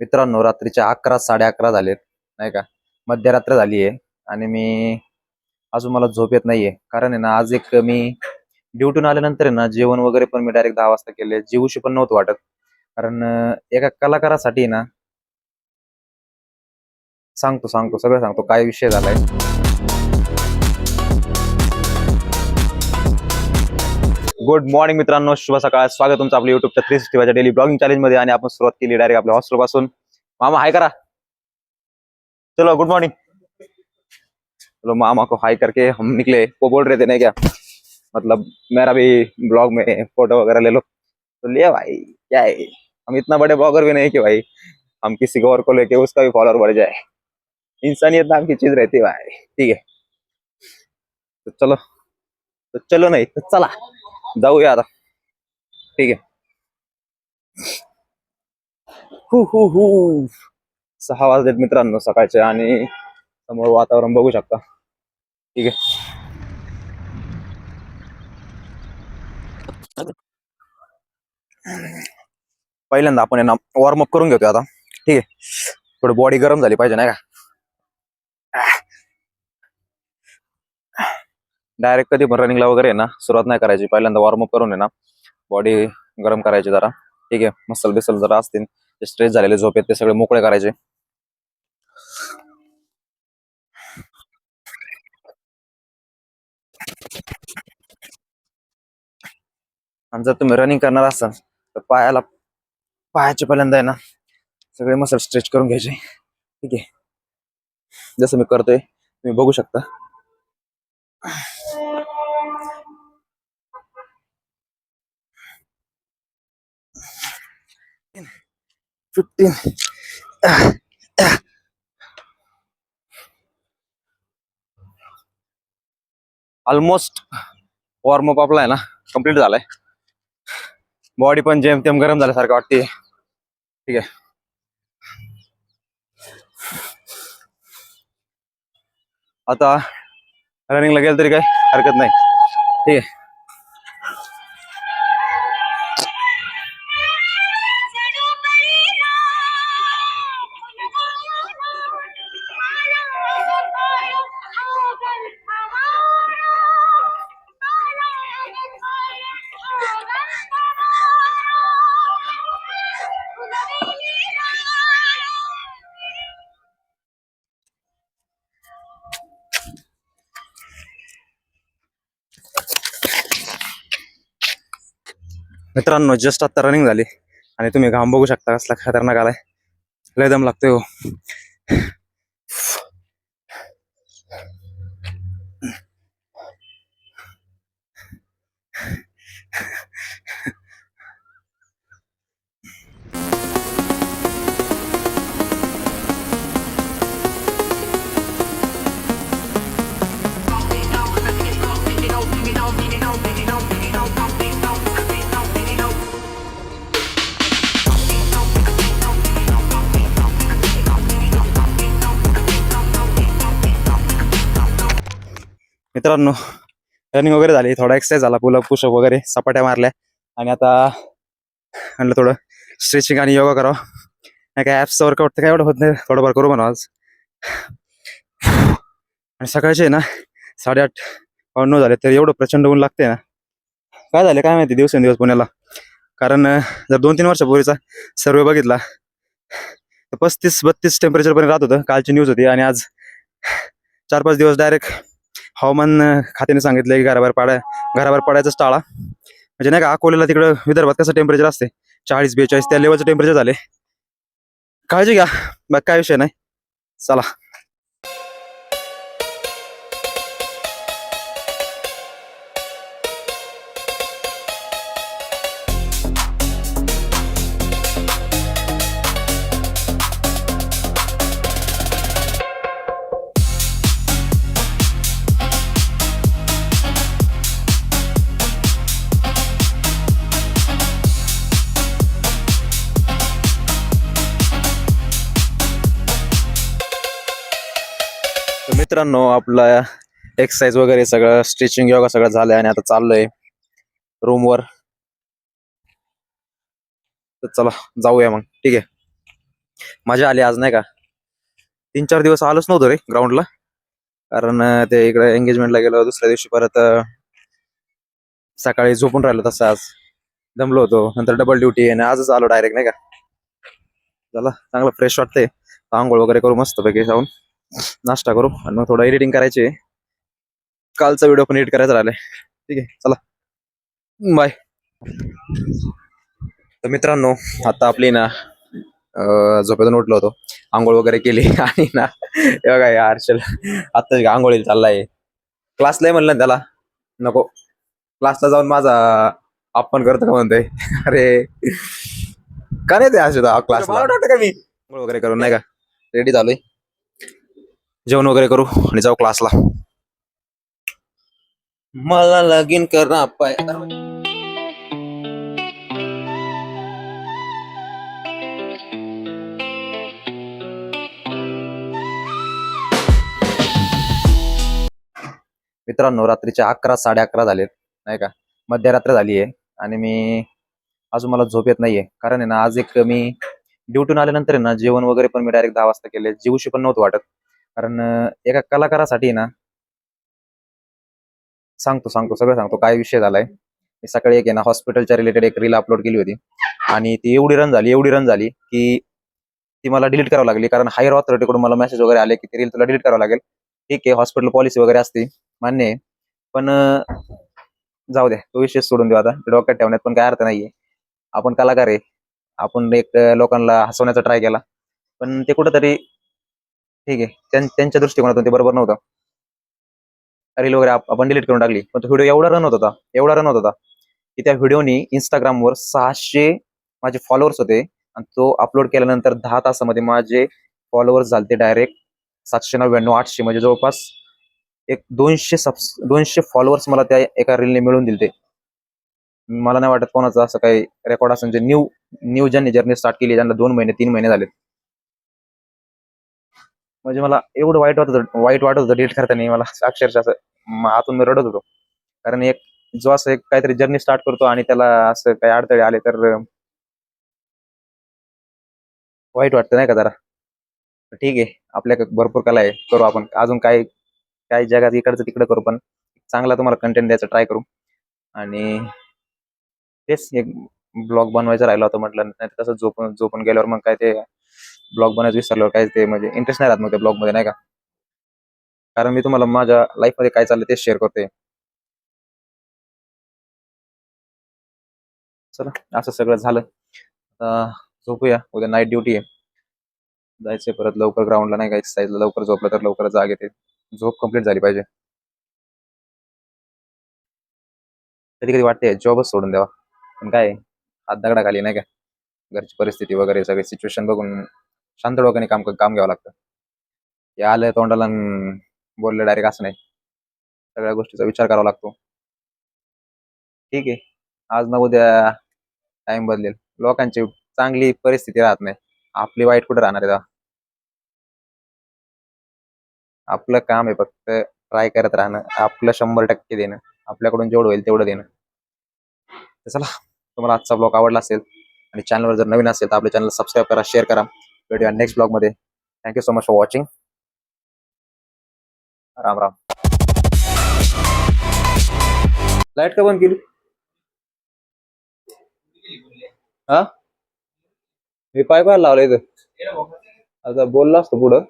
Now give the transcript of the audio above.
मित्रांनो, रात्रीचे 11 11:30 झालेत, नाही का. मध्यरात्र झाली आहे आणि मी अजून मला झोप येत नाहीये. कारण आहे ना, आज एक मी ड्युटीहून आल्यानंतर आहे ना, जेवण वगैरे पण मी डायरेक्ट 10 वाजता केले. जेवूशी पण नव्हतं वाटत. कारण एका कलाकारासाठी आहे ना, सांगतो सगळं सांगतो काय विषय झालाय. गुड मॉर्निंग मित्रांनो, शुभ सकाळ. स्वागत तुमचं आपल्या युट्यूबच्या 365 डेली ब्लॉगिंग चॅलेंज मध्ये. आणि आपण सुरुवात केली डायरेक्ट आपल्या हॉस्टेल पासून. मामा हाय करा. चलो गुड मॉर्निंग. चलो मामा को हाई करके हम निकले. वो बोल रहे थे नहीं क्या, मतलब मेरा भी ब्लॉग में फोटो वगैरह ले लो. तो लिया भाई, क्या है, हम इतना बड़े ब्लॉगर भी नहीं कि भाई हम किसी को और को लेके उसका भी फॉलोअर बढ़ जाए. इंसानियत नाम की चीज रहती है भाई. ठीक है, तो चलो नहीं तो चला जाऊया आता. ठीक आहे. हु हु हु 6 वाजलेत मित्रांनो सकाळचे आणि समोर वातावरण बघू शकता. ठीक आहे. पहिल्यांदा आपण आहे ना वॉर्मअप करून घेतोय आता. ठीक आहे, थोडी बॉडी गरम झाली पाहिजे नाही का. डायरेक्ट कधी पण रनिंगला वगैरे आहे ना सुरुवात नाही करायची. पहिल्यांदा वॉर्मअप करून आहे ना बॉडी गरम करायची जरा. ठीक आहे, मसल बिसल जरा असतील ते स्ट्रेच झालेले झोपेत ते सगळे मोकळे करायचे. आणि जर तुम्ही रनिंग करणार असाल तर पायाचे पहिल्यांदा आहे ना सगळे मसल स्ट्रेच करून घ्यायचे. ठीक आहे, जसं मी करतोय तुम्ही बघू शकता. 15. ऑलमोस्ट वॉर्मअप आपला आहे ना कम्प्लीट झालाय. बॉडी पण जेमतेम गरम झाल्यासारखं वाटते. ठीक आहे, आता रनिंगला गेलं तरी काही हरकत नाही. ठीक आहे. मित्रांनो, जस्ट आता रनिंग झाली आणि तुम्ही घाम बघू शकता कसला खतरनाक आलाय. लय दम लागतोय हो. मित्रांनो, रनिंग वगैरे झाली, थोडा एक्सरसाइज झाला, पुलअप पुशअप वगैरे सपाट्या मारल्या आणि आता म्हणलं थोडं स्ट्रेचिंग आणि योगा करावं. नाही काय ॲप्सचं वर्कआउट तर काय एवढं होत नाही, थोडंफार करू म्हणा आज. आणि सकाळचे ना 8:30-9 झाले तर एवढं प्रचंड ऊन लागते ना. काय झालं काय माहिती दिवसेंदिवस पुण्याला. कारण जर 2-3 वर्षापूर्वीचा सर्वे बघितला तर 35-32 टेम्परेचर पर्यंत राहत होतं. कालची न्यूज होती आणि आज 4-5 दिवस डायरेक्ट हवामान खात्याने सांगितलं की घराबाहेर पडायचं टाळा. म्हणजे नाही का, अकोल्याला तिकडं विदर्भात कसं टेम्परेचर असते 40-42 त्या लेवलचं टेम्परेचर झाले. काळजी घ्या, बाकी काय विषय नाही. चला. मित्रांनो, आपलं एक्सरसाइज वगैरे सगळं स्ट्रेचिंग योगा सगळं झालंय आणि आता चाललोय रूमवर. तर चला जाऊया मग. ठीक आहे. मजा आली आज नाही का. 3-4 दिवस आलोच नव्हतो रे ग्राउंडला, कारण ते इकडे एंगेजमेंटला गेलो. दुसऱ्या दिवशी परत सकाळी झोपून राहिलो तसं. आज दमलो होतो, नंतर डबल ड्युटी आणि आजच आलो डायरेक्ट नाही का. चला चांगलं फ्रेश वाटतंय. आंघोळ वगैरे करू मस्त पैकी जाऊन, नाश्ता करू आणि मग थोडं एडिटिंग करायची. कालचा व्हिडिओ पण एडिट करायचा राहिलाय. ठीक आहे चला बाय. तर मित्रांनो, आता आपली ना झोपेतून उठलो होतो, आंघोळ वगैरे केली आणि ना हे बघा या हर्षल आता आंघोळीला चाललाय. क्लासला म्हणलं ना त्याला नको, क्लासला जाऊन माझा अपमान करतो का म्हणतोय. अरे का नाही ते असे क्लासला का मी आंघोळ वगैरे करून नाही का रेडी झालोय. जेवण वगैरे करू आणि जाऊ क्लासला. मला लगीन करणं पाय. मित्रांनो, रात्रीचे 11-11:30 झालेत नाही का, मध्यरात्र झाली आहे आणि मी अजून मला झोप येत नाहीये. कारण आहे ना, आज एक मी ड्युटीतून आल्यानंतर आहे ना, जेवण वगैरे पण मी डायरेक्ट 10 वाजता केले. जीवशी पण नव्हतं वाटत, कारण एका कलाकारासाठी ना, सांगतो सांगतो सगळं सांगतो काय विषय झालाय. मी सकाळी एक आहे ना हॉस्पिटलच्या रिलेटेड एक रील अपलोड केली होती आणि ती एवढी रन झाली की ती मला डिलीट करावी लागली. कारण हायर ऑथॉरिटीकडून मला मेसेज वगैरे आले की ती रील तुला डिलीट करावं लागेल. ठीक आहे, हॉस्पिटल पॉलिसी वगैरे असते, मान्य आहे, पण जाऊ द्या, तो विषय सोडून देऊ आता. डोक्यात ठेवण्यात पण काय अर्थ नाहीये. आपण कलाकार आहे, आपण एक लोकांना हसवण्याचा ट्राय केला, पण ते कुठंतरी ठीक आहे, त्यांच्या दृष्टिकोनातून ते बरोबर नव्हतं. रील वगैरे आपण डिलीट करून टाकली, पण तो व्हिडिओ एवढा रन होत होता की त्या व्हिडिओनी इंस्टाग्रामवर 600 माझे फॉलोअर्स होते आणि तो अपलोड केल्यानंतर 10 तासामध्ये माझे फॉलोअर्स झाले डायरेक्ट 799-800, म्हणजे जवळपास एक 200 फॉलोअर्स मला त्या एका रीलने मिळून दिले. मला नाही वाटत कोणाचं असं काही रेकॉर्ड असेल जे न्यू ज्यांनी जर्नी स्टार्ट केली, ज्यांना 2 महिने 3 महिने झाले. म्हणजे मला एवढं वाईट वाटत होतं डिलीट करताना. मला अक्षरशः असं आतून मी रडत होतो, कारण एक जो असं एक काहीतरी जर्नी स्टार्ट करतो आणि त्याला असं काही अडथळे आले तर वाईट वाटतं नाही का जरा. ठीक आहे, आपल्याकडे भरपूर कला आहे, करू आपण अजून काय काय जगात इकडचं तिकडं करू, पण चांगला तुम्हाला कंटेंट द्यायचा ट्राय करू. आणि तेच एक ब्लॉग बनवायचं राहिलं होतं म्हटलं, नाही तसं झोपून झोपून गेल्यावर मग काय ते ब्लॉग बनायचं विसरल्यावर काय ते म्हणजे इंटरेस्ट नाही राहत मग त्या ब्लॉग मध्ये नाही का. कारण मी तुम्हाला माझ्या लाईफ मध्ये काय चाललंय तेच शेअर करतोय. चला, असं सगळं झालं, आता झोपूया. उद्या नाईट ड्युटी आहे, जायचंय परत लवकर ग्राउंडला नाही का. एक्सरसाइजला लवकर झोपलं तर लवकर जाग येते. झोप कंप्लीट झाली पाहिजे. कधी कधी वाटते जॉबच सोडून द्यावा, पण काय हात दगडाखाली नाही का, घरची परिस्थिती वगैरे सगळी सिच्युएशन बघून शांत डोक्याने काम काम घ्यावं लागतं. हे आलं तोंडाला बोललं डायरेक्ट असं नाही, सगळ्या गोष्टीचा विचार करावा लागतो. ठीक आहे, आज ना उद्या टाइम बदलेल. लोकांची चांगली परिस्थिती राहत नाही, आपली वाईट कुठे राहणार आहे तेव्हा? आपलं काम आहे फक्त ट्राय करत राहणं, आपलं 100% देणं, आपल्याकडून जेवढं होईल तेवढं देणं. तर चला, तुम्हाला आजचा ब्लॉग आवडला असेल आणि चॅनलवर जर नवीन असेल तर आपल्या चॅनल सबस्क्राईब करा, शेअर करा. भेटूया नेक्स्ट ब्लॉगमध्ये. Thank you so much for watching. Ram Ram. Light का बंद केली? हा, मी पाय लावलं इथं, आता बोलला असतो पुढं.